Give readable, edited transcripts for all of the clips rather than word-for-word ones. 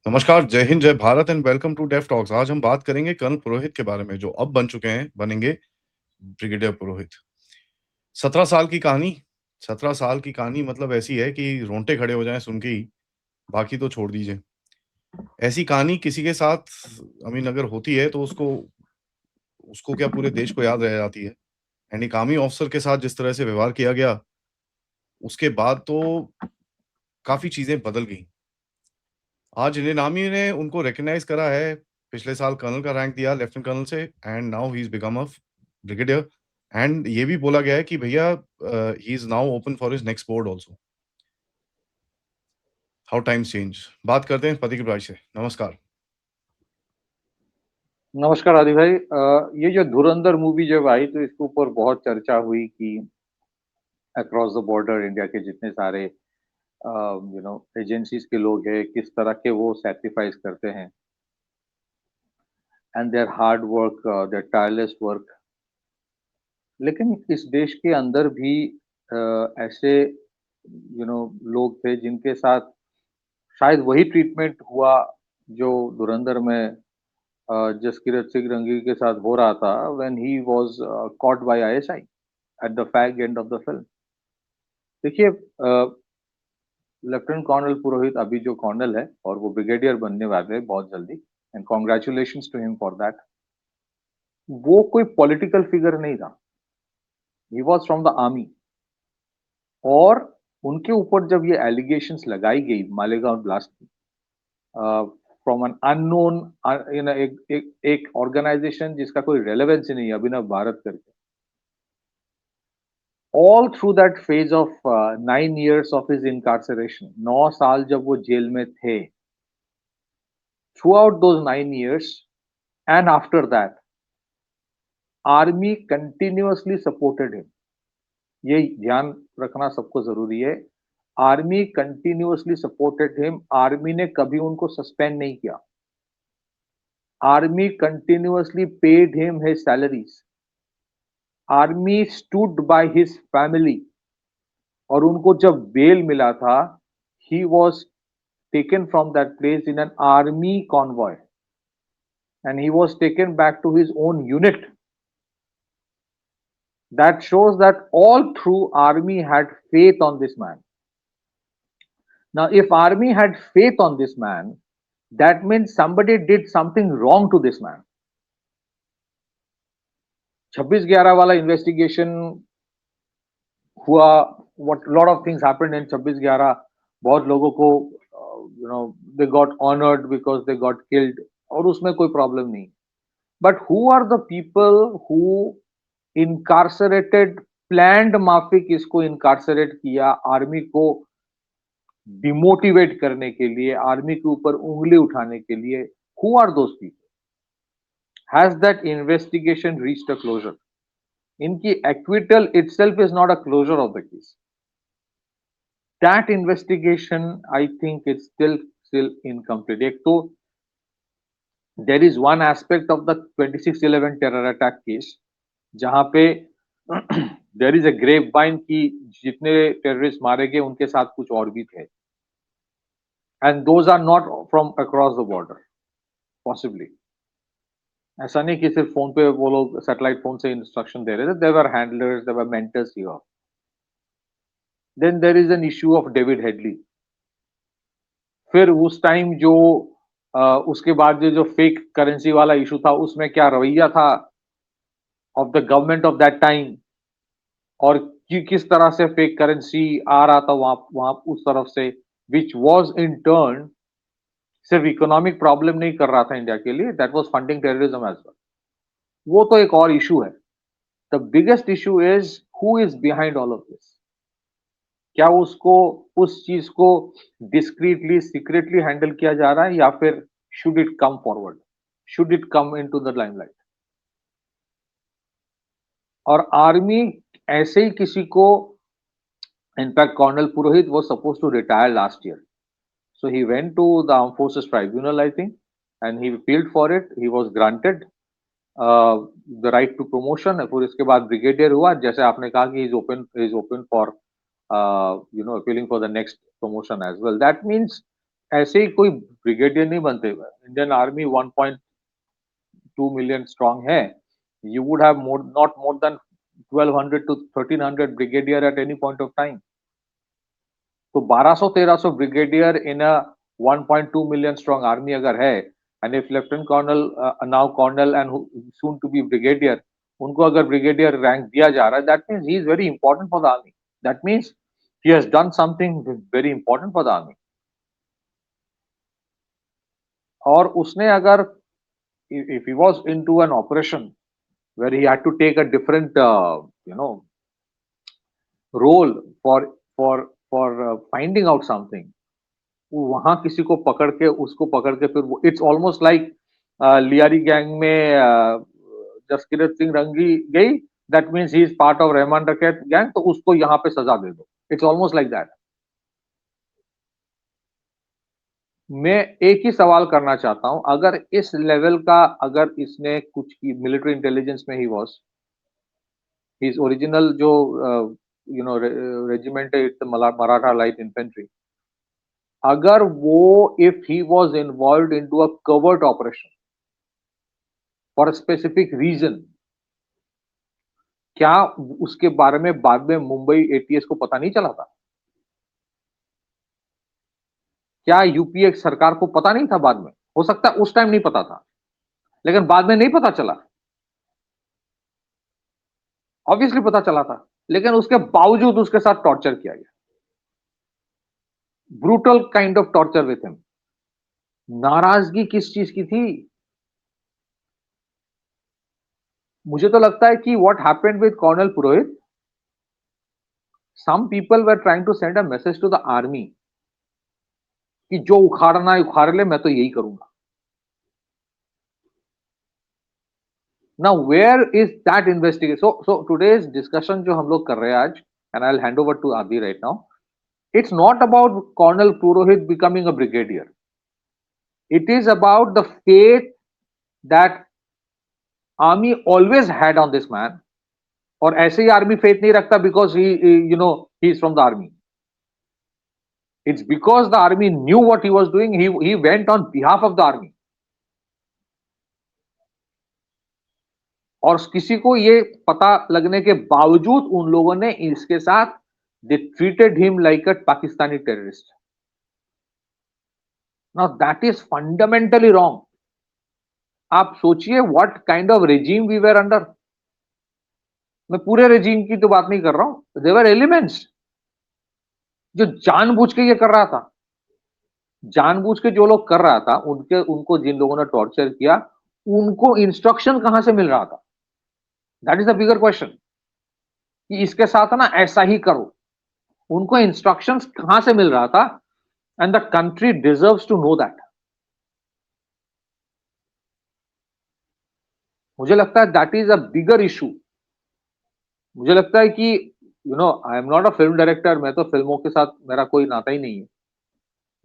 नमस्कार, जय हिंद, जय Bharat and welcome to deaf talks. आज हम बात करेंगे कर्नल पुरोहित के बारे में, जो अब बनेंगे ब्रिगेडियर पुरोहित। 17 साल की कहानी 17 साल की कहानी मतलब ऐसी है कि रोंगटे खड़े हो जाएँ सुन के ही, बाकी तो छोड़ दीजिए। ऐसी कहानी किसी के साथ अगर होती है तो उसको उसको क्या पूरे देश को याद रह जाती है। एंड एक आर्मी ऑफिसर के साथ जिस तरह से व्यवहार किया गया, उसके बाद तो काफ़ी चीज़ें बदल गईं। आज इंडियन आर्मी ने उनको रिकॉग्नाइज़ करा है, पिछले साल कर्नल का रैंक दिया लेफ्टिनेंट कर्नल से and now he is become a brigadier and ये भी बोला गया है कि भैया he is now open for his next board also. How times change. बात करते हैं पति की प्राइस से। नमस्कार। नमस्कार आदि भाई। ये जो धुरंधर मूवी जब आई तो इसके ऊपर बहुत चर्चा हुई कि अक्रॉस द बॉर्डर इंडिया के जितने सारे एजेंसीज के लोग हैं किस तरह के वो सैक्रिफाइस करते हैं and their hard work, their tireless work. लेकिन इस देश के अंदर भी ऐसे लोग थे जिनके साथ शायद वही ट्रीटमेंट हुआ जो धुरंधर में जसकीरत सिंह रंगी के साथ हो रहा था when he was caught by ISI at the fag end of the film. देखिए, लेफ्टिनेंट कर्नल पुरोहित अभी जो कर्नल है और वो ब्रिगेडियर बनने वाले हैं बहुत जल्दी, and congratulations to him for that. वो कोई पॉलिटिकल फिगर नहीं था, he was from the army. और उनके ऊपर जब ये एलिगेशंस लगाई गई मालेगांव ब्लास्ट की, फ्रॉम एन अननोन, एक ऑर्गेनाइजेशन जिसका कोई रेलेवेंस ही नहीं है, अभिनव भारत करके, all through that phase of 9 years of his incarceration, 9 साल जब वो जेल में थे, throughout those 9 years and after that, army continuously supported him. ये ध्यान रखना सबको जरूरी है। Army continuously supported him. Army ने कभी उनको सस्पेंड नहीं किया। Army continuously paid him his salaries. Army stood by his family. और उनको जब बेल मिला था, he was taken from that place in an army convoy and he was taken back to his own unit. That shows that all through army had faith on this man. Now, if army had faith on this man, that means somebody did something wrong to this man. 26/11 वाला investigation हुआ, what lot of things happened in 26/11। बहुत लोगों को they got honored because they got killed, और उसमें कोई problem नहीं। But who are the people who incarcerated, planned माफिक इसको इनकार्सरेट किया आर्मी को डिमोटिवेट करने के लिए, आर्मी के ऊपर उंगली उठाने के लिए? Who are those people? Has that investigation reached a closure? इनकी acquittal itself is not a closure of the case. That investigation I think it's still incomplete. एक तो there is one aspect of the 26/11 terror attack case जहां पे there is a grapevine की जितने terrorist मारे गए उनके साथ कुछ और भी थे, and those are not from across the border possibly. ऐसा नहीं कि सिर्फ फोन पे वो लोग सैटेलाइट फोन से इंस्ट्रक्शन दे रहे थे, their handlers, their mentors here. Then there is an issue of David Headley. फिर उस टाइम जो उसके बाद जो फेक करेंसी वाला इशू था, उसमें क्या रवैया था of the government of that time, और किस तरह से फेक करेंसी आ रहा था वहां वहां उस तरफ से, विच वॉज इन टर्न सिर्फ इकोनॉमिक प्रॉब्लम नहीं कर रहा था इंडिया के लिए, that was funding terrorism as well. वो तो एक और इशू है। The biggest issue is who is behind all of this. क्या उसको, उस चीज को डिस्क्रीटली सीक्रेटली हैंडल किया जा रहा है, या फिर should it come forward, should it come into the limelight? और आर्मी ऐसे ही किसी को, in fact colonel Purohit was supposed to retire last year, so he went to the armed forces tribunal, I think, and he appealed for it. He was granted uh, the right to promotion। फिर इसके बाद brigadier हुआ, जैसे आपने कहा कि is open for appealing for the next promotion as well। that means ऐसे ही कोई ब्रिगेडियर नहीं बनते। इंडियन आर्मी 1.2 million strong है, you would have not more than 1200 to 1300 brigadier at any point of time. तो 1200-1300 brigadier in a 1.2 million strong army अगर है, and if lieutenant colonel, now colonel and soon to be brigadier, उनको अगर brigadier rank दिया जा रहा है, that means he is very important for the army. That means he has done something very important for the army. और उसने अगर, if he was into an operation where he had to take a different role for finding out something, वहां किसी को पकड़ के उसको पकड़ के फिर it's almost like Lyari gang में जसकिरत सिंह रंगी गई, that means he is part of Rahman डकैत गैंग, तो उसको यहाँ पे सजा दे दो। It's almost like that. मैं एक ही सवाल करना चाहता हूं, अगर इस लेवल का अगर इसने कुछ की मिलिट्री इंटेलिजेंस में ही वॉज हिज ओरिजिनल जो रेजिमेंट है, इट्स मराठा लाइट इन्फेंट्री, अगर वो if he was involve into a covert operation for a specific reason, क्या उसके बारे में बाद में मुंबई एटीएस को पता नहीं चला था? क्या यूपीए सरकार को पता नहीं था बाद में? हो सकता है उस टाइम नहीं पता था, लेकिन बाद में नहीं पता चला। ऑब्वियसली पता चला था, लेकिन उसके बावजूद उसके साथ टॉर्चर किया गया, brutal kind of torture with him. नाराजगी किस चीज की थी? मुझे तो लगता है कि what happened with colonel Purohit, some people were trying to send a message to the army कि जो उखाड़ना है उखाड़ ले, मैं तो यही करूंगा। Now where is that investigation? So today's discussion जो हम लोग कर रहे हैं आज, and I'll hand over to Adi right now, it's not about Colonel Purohit becoming a brigadier. It is about the faith that army always had on this man. और ऐसे ही army faith नहीं रखता because he is from the army. It's because the army knew what he was doing. He went on behalf of the army. और किसी को ये पता लगने के बावजूद उन लोगों ने इसके साथ they treated him like a Pakistani terrorist. Now that is fundamentally wrong. आप सोचिए what kind of regime we were under. मैं पूरे regime की तो बात नहीं कर रहा हूं, there were elements जो जानबूझ के ये कर रहा था। जानबूझ के जो लोग कर रहा था, उनको जिन लोगों ने टॉर्चर किया, उनको इंस्ट्रक्शन कहां से मिल रहा था? That is the bigger question, कि इसके साथ ना ऐसा ही करो। उनको इंस्ट्रक्शंस कहां से मिल रहा था? And the country deserves to know that. मुझे लगता है that is a bigger issue. मुझे लगता है कि I am not a film director, मैं तो फिल्मों के साथ मेरा कोई नाता ही नहीं है,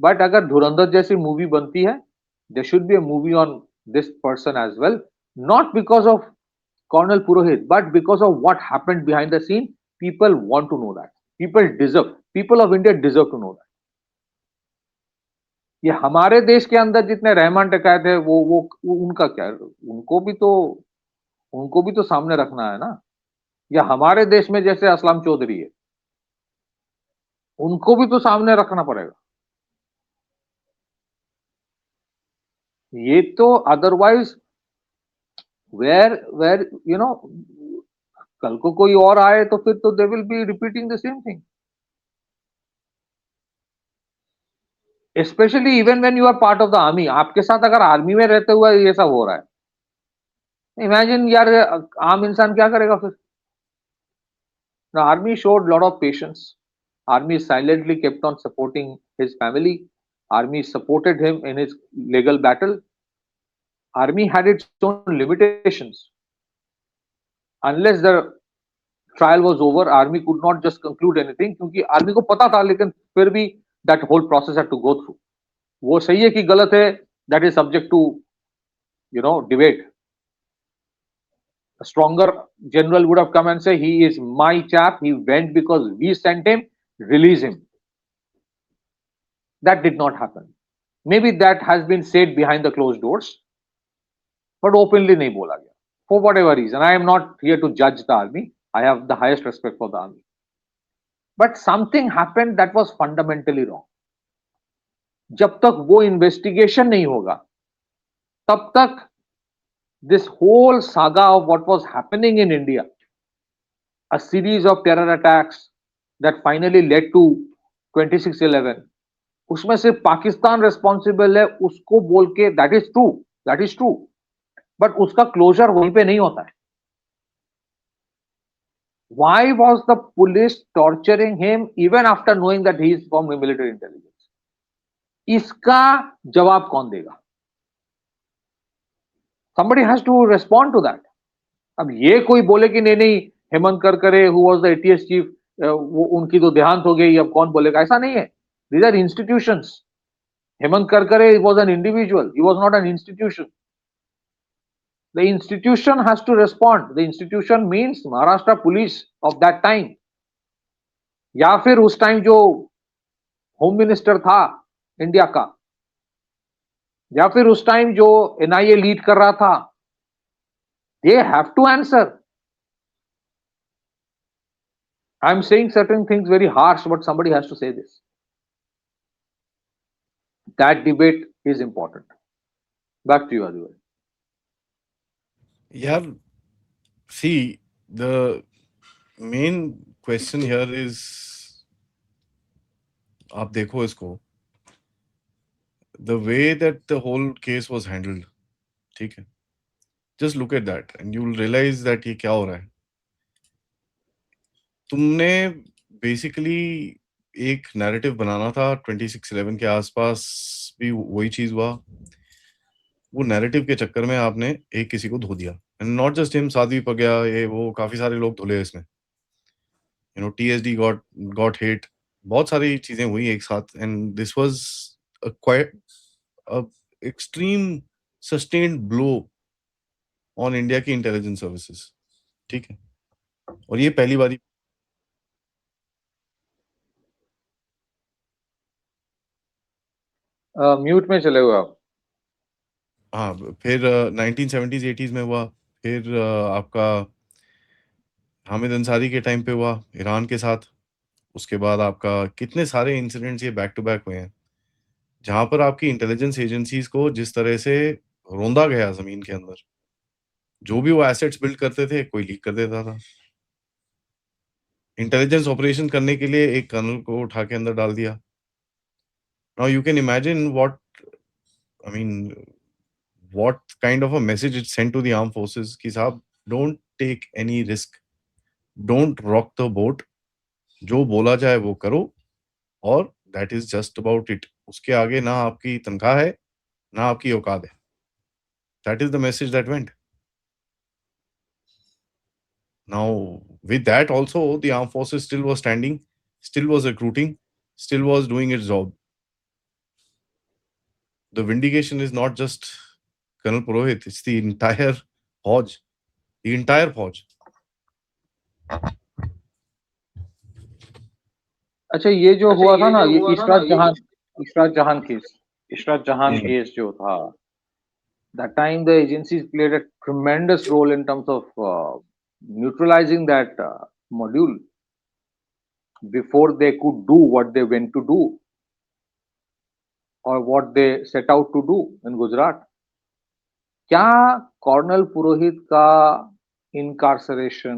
बट अगर धुरंधर जैसी मूवी बनती है, there should be a movie on this person as well, not because of Colonel Purohit, but because of what happened behind the scene. People want to know that. People of India deserve to know that. ये हमारे देश के अंदर जितने रहमान डकैत है, वो उनका क्या? उनको भी तो सामने रखना है ना। या हमारे देश में जैसे असलम चौधरी है, उनको भी तो सामने रखना पड़ेगा। ये तो अदरवाइज where कल को कोई और आए तो फिर तो they will be repeating the same thing, specially even when you are part of the army. आपके साथ अगर आर्मी में रहते हुए ये सब हो रहा है, इमेजिन यार आम इंसान क्या करेगा फिर? The army showed lot of patience. Army silently kept on supporting his family. Army supported him in his legal battle. Army had its own limitations. Unless the trial was over, army could not just conclude anything, क्योंकि army को पता था, लेकिन फिर भी that whole process had to go through. वो सही है कि गलत है, that is subject to debate. A stronger general would have come and say, he is my chap, he went because we sent him, release him. That did not happen. Maybe that has been said behind the closed doors, but openly नहीं बोला गया. For whatever reason, I am not here to judge the army. I have the highest respect for the army. But something happened that was fundamentally wrong. जब तक वो investigation नहीं होगा, तब तक this whole saga of what was happening in India, a series of terror attacks that finally led to 26/11, उसमें सिर्फ Pakistan responsible है, उसको बोल के that is true, but उसका closure वहीं पे नहीं होता है. Why was the police torturing him even after knowing that he is from military intelligence? इसका जवाब कौन देगा? Somebody has to respond to that. अब ये कोई बोले कि नहीं नहीं Hemant Karkare who was the ATS chief, वो उनकी तो देहांत हो गई, अब कौन बोलेगा? ऐसा नहीं है. These are institutions. Hemant Karkare was an individual. He was not an institution. The institution has to respond. The institution means Maharashtra police of that time. या फिर उस टाइम जो होम मिनिस्टर था इंडिया का, या फिर उस टाइम जो एनआईए लीड कर रहा था, they have to answer. I'm saying certain things very harsh, but somebody has to say this. That debate is important. Back to you, Adil. Yeah, see, the main question here is, आप देखो इसको, the way that the whole case was handled, ठीक है, just look at that and you will realize that ये क्या हो रहा है. तुमने बेसिकली एक नैरेटिव बनाना था 26/11 के आसपास भी वही चीज हुआ. वो नैरेटिव के चक्कर में आपने एक किसी को धो दिया, and not just him, Sadhvi Pragya, ये वो काफी सारे लोग धुले इसमें. TSD गॉट हिट, बहुत सारी चीजें हुई एक साथ, and this was a quite extreme sustained blow on India की इंटेलिजेंस सर्विसेज. ठीक है, और ये पहली बारी. म्यूट में चले हुए आप. हाँ, फिर 1970s 80s में हुआ, फिर आपका हामिद अंसारी के टाइम पे हुआ ईरान के साथ. उसके बाद आपका कितने सारे इंसिडेंट्स ये बैक टू बैक हुए हैं, जहां पर आपकी इंटेलिजेंस एजेंसीज को जिस तरह से रौंदा गया जमीन के अंदर. जो भी वो एसेट्स बिल्ड करते थे, कोई लीक कर देता था. इंटेलिजेंस ऑपरेशन करने के लिए एक कर्नल को उठा के अंदर डाल दिया. Now you can imagine what, I mean, what kind of a message it sent to the armed forces कि साहब, don't take any risk, don't rock the boat, जो बोला जाए वो करो, और that is just about it. उसके आगे ना आपकी तनख्वाह है, ना आपकी औकात है. That is the message that went. Now with that also, the armed forces still was standing, still was recruiting, still was doing its job. The vindication is not just Colonel Purohit, it's the entire Fauj, the entire Fauj. अच्छा, ये जो हुआ था ना, ये इशरात जहान case जो था, that time the agencies played a tremendous role in terms of neutralizing that module before they could do what they went to do or what they set out to do in Gujarat. क्या colonel पुरोहित का इनकार्सरेशन,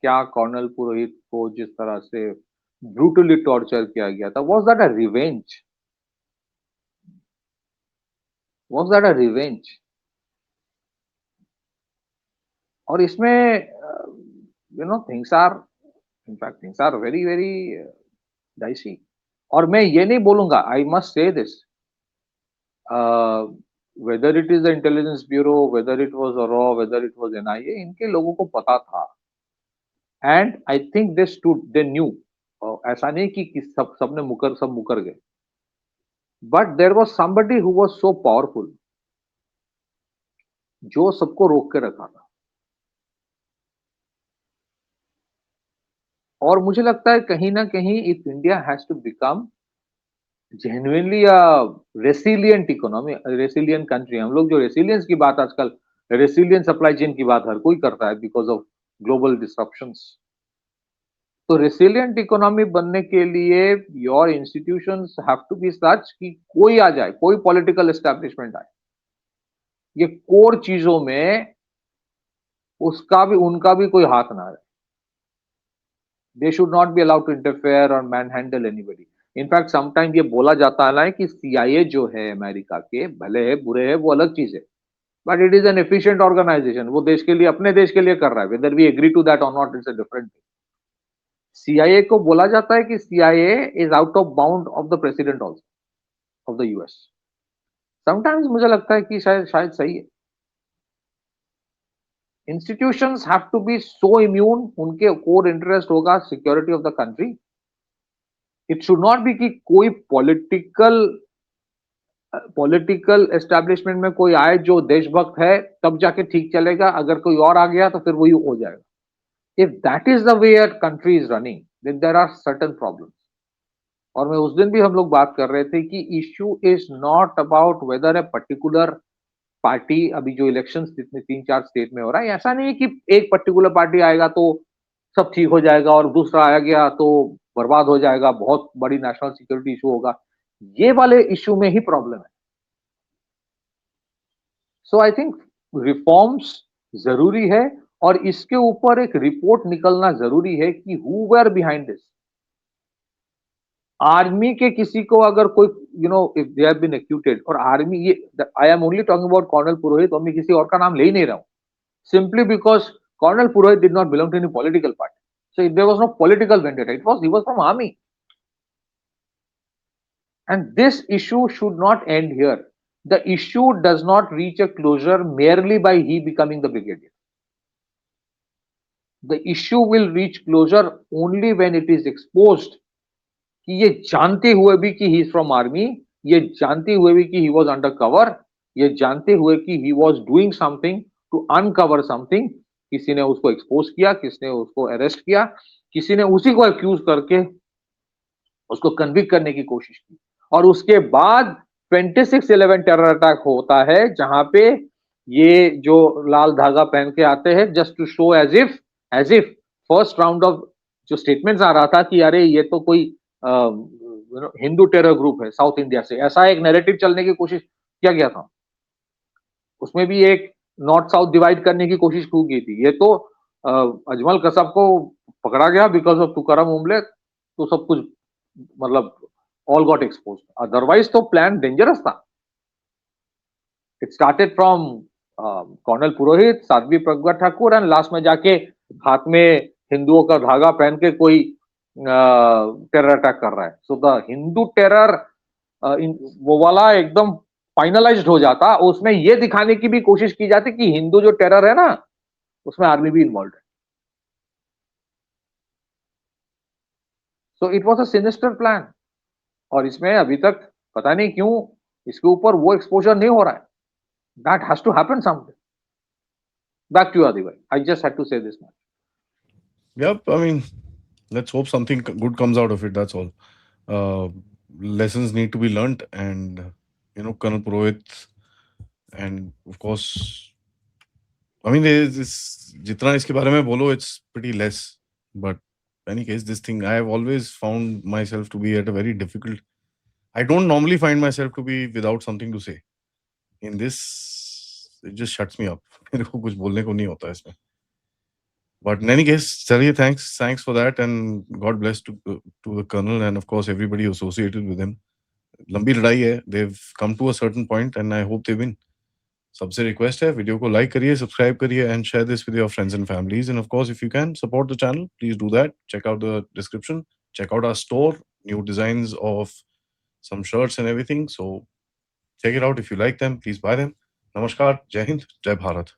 क्या colonel पुरोहित को जिस तरह से brutally torture किया गया था, was that a revenge? Was that a revenge? और इसमें things are, in fact, things are very very dicey. और मैं ये नहीं बोलूंगा, I must say this, whether it is the intelligence bureau, whether it was RAW, whether it was NIA, इनके लोगों को पता था, and I think they knew. ऐसा नहीं कि सबने मुकर गए, but there was somebody who was so powerful, जो सबको रोक के रखा था. और मुझे लगता है कहीं ना कहीं if India has to become genuinely resilient economy, resilient country. हम लोग जो रेसिलियंस की बात आजकल, रेसिलियंट सप्लाई चेन की बात हर कोई करता है बिकॉज ऑफ ग्लोबल डिसरप्शंस। तो रेसिलियंट इकोनॉमी बनने के लिए your institutions have to be such कि कोई आ जाए, कोई पॉलिटिकल एस्टैब्लिशमेंट आए, ये कोर चीजों में उसका भी उनका भी कोई हाथ ना रहे। They should not be allowed to interfere और manhandle anybody. In fact sometime ये बोला जाता है ना कि सीआईए जो है अमेरिका के, भले है बुरे है वो अलग चीज है, but it is an efficient organisation. वो देश के लिए, अपने देश के लिए कर रहा है, whether we agree to that और not, it's a different thing. CIA को बोला जाता है कि CIA is out of bound of the president also of the US. Sometimes मुझे लगता है कि शायद शायद सही है। Institutions have to be so immune, उनके कोर इंटरेस्ट होगा security of the country. It should not be कि कोई पॉलिटिकल एस्टैब्लिशमेंट में कोई आए जो देशभक्त है तब जाके ठीक चलेगा, अगर कोई और आ गया तो फिर वही हो जाएगा। If that is the way a country is running, then there are certain problems. और मैं उस दिन भी हम लोग बात कर रहे थे कि issue is not about whether a particular party, अभी जो इलेक्शंस जितने 3-4 स्टेट में हो रहा है, ऐसा नहीं है कि एक पर्टिकुलर पार्टी आएगा तो सब ठीक हो जाएगा और दूसरा आ गया तो बर्बाद हो जाएगा, बहुत बड़ी नेशनल सिक्योरिटी इशू होगा। ये वाले इशू में ही प्रॉब्लम है। सो आई थिंक रिफॉर्म्स जरूरी है, और इसके ऊपर एक रिपोर्ट निकलना जरूरी है कि who were behind this. Army के किसी को अगर कोई, if they have been acquitted, और आर्मी, ये I am only talking about colonel Purohit, और मैं किसी और का नाम ले ही नहीं रहा हूं, simply because Colonel Purohit did not belong to any political party. So there was no political vendetta. He was from army. And this issue should not end here. The issue does not reach a closure merely by he becoming the brigadier. The issue will reach closure only when it is exposed कि ये जानते हुए भी कि he is from army, ये जानते हुए भी कि ही वॉज अंडर कवर, ये जानते हुए कि he was doing something to uncover something, किसी ने उसको एक्सपोज किया, किसी ने उसको अरेस्ट किया, किसी ने उसी को एक्यूज करके उसको कन्विक्ट करने की कोशिश की, और उसके बाद 26/11 टेरर अटैक होता है जहां पे ये जो लाल धागा पहन के आते हैं just to show as if first round of जो स्टेटमेंट्स आ रहा था कि अरे ये तो कोई हिंदू टेरर ग्रुप है साउथ इंडिया से, ऐसा एक नैरेटिव चलने की कोशिश किया गया था। उसमें भी एक नॉर्थ साउथ डिवाइड करने की कोशिश की थी। ये तो अजमल कसब को पकड़ा गया बिकॉज ऑफ तुकाराम ओमले, तो सब कुछ मतलब ऑल गॉट एक्सपोज, अदरवाइज तो प्लान डेंजरस था। It started from colonel Purohit, Sadhvi Pragya Thakur, and last में जाके हाथ में हिंदुओं का धागा पहन के कोई टेरर अटैक कर रहा है। सो द हिंदू टेरर वो वाला एकदम फाइनलाइज्ड हो जाता, उसमें ये दिखाने की भी कोशिश की जाती कि हिंदू जो टेरर है ना, उसमें आर्मी भी इन्वॉल्व है। So it was a sinister plan, और इसमें अभी तक पता नहीं क्यों इसके ऊपर वो एक्सपोजर नहीं हो रहा है। That has to happen someday. Back to Adi भाई, I just had to say this much. Yep, I mean, let's hope something good comes out of it. That's all. Uh, Lessons need to be learnt, and Colonel Purohit, and of course, I mean, there is this. जितना इसके बारे में बोलो, it's pretty less. But any case, this thing I have always found myself to be at a very difficult. I don't normally find myself to be without something to say. In this, it just shuts me up. मेरे को कुछ बोलने को नहीं होता इसमें. But in any case, Chaliye, thanks for that, and God bless to the colonel and of course everybody associated with him. लंबी लड़ाई है. They've come to a certain point, and I hope they win. सबसे request है, video को like करिए, subscribe करिए, and share this with your friends and families. And of course, if you can support the channel, please do that. Check out the description. Check out our store. New designs of some shirts and everything. So check it out. If you like them, please buy them. Namaskar. Jai Hind. Jai Bharat.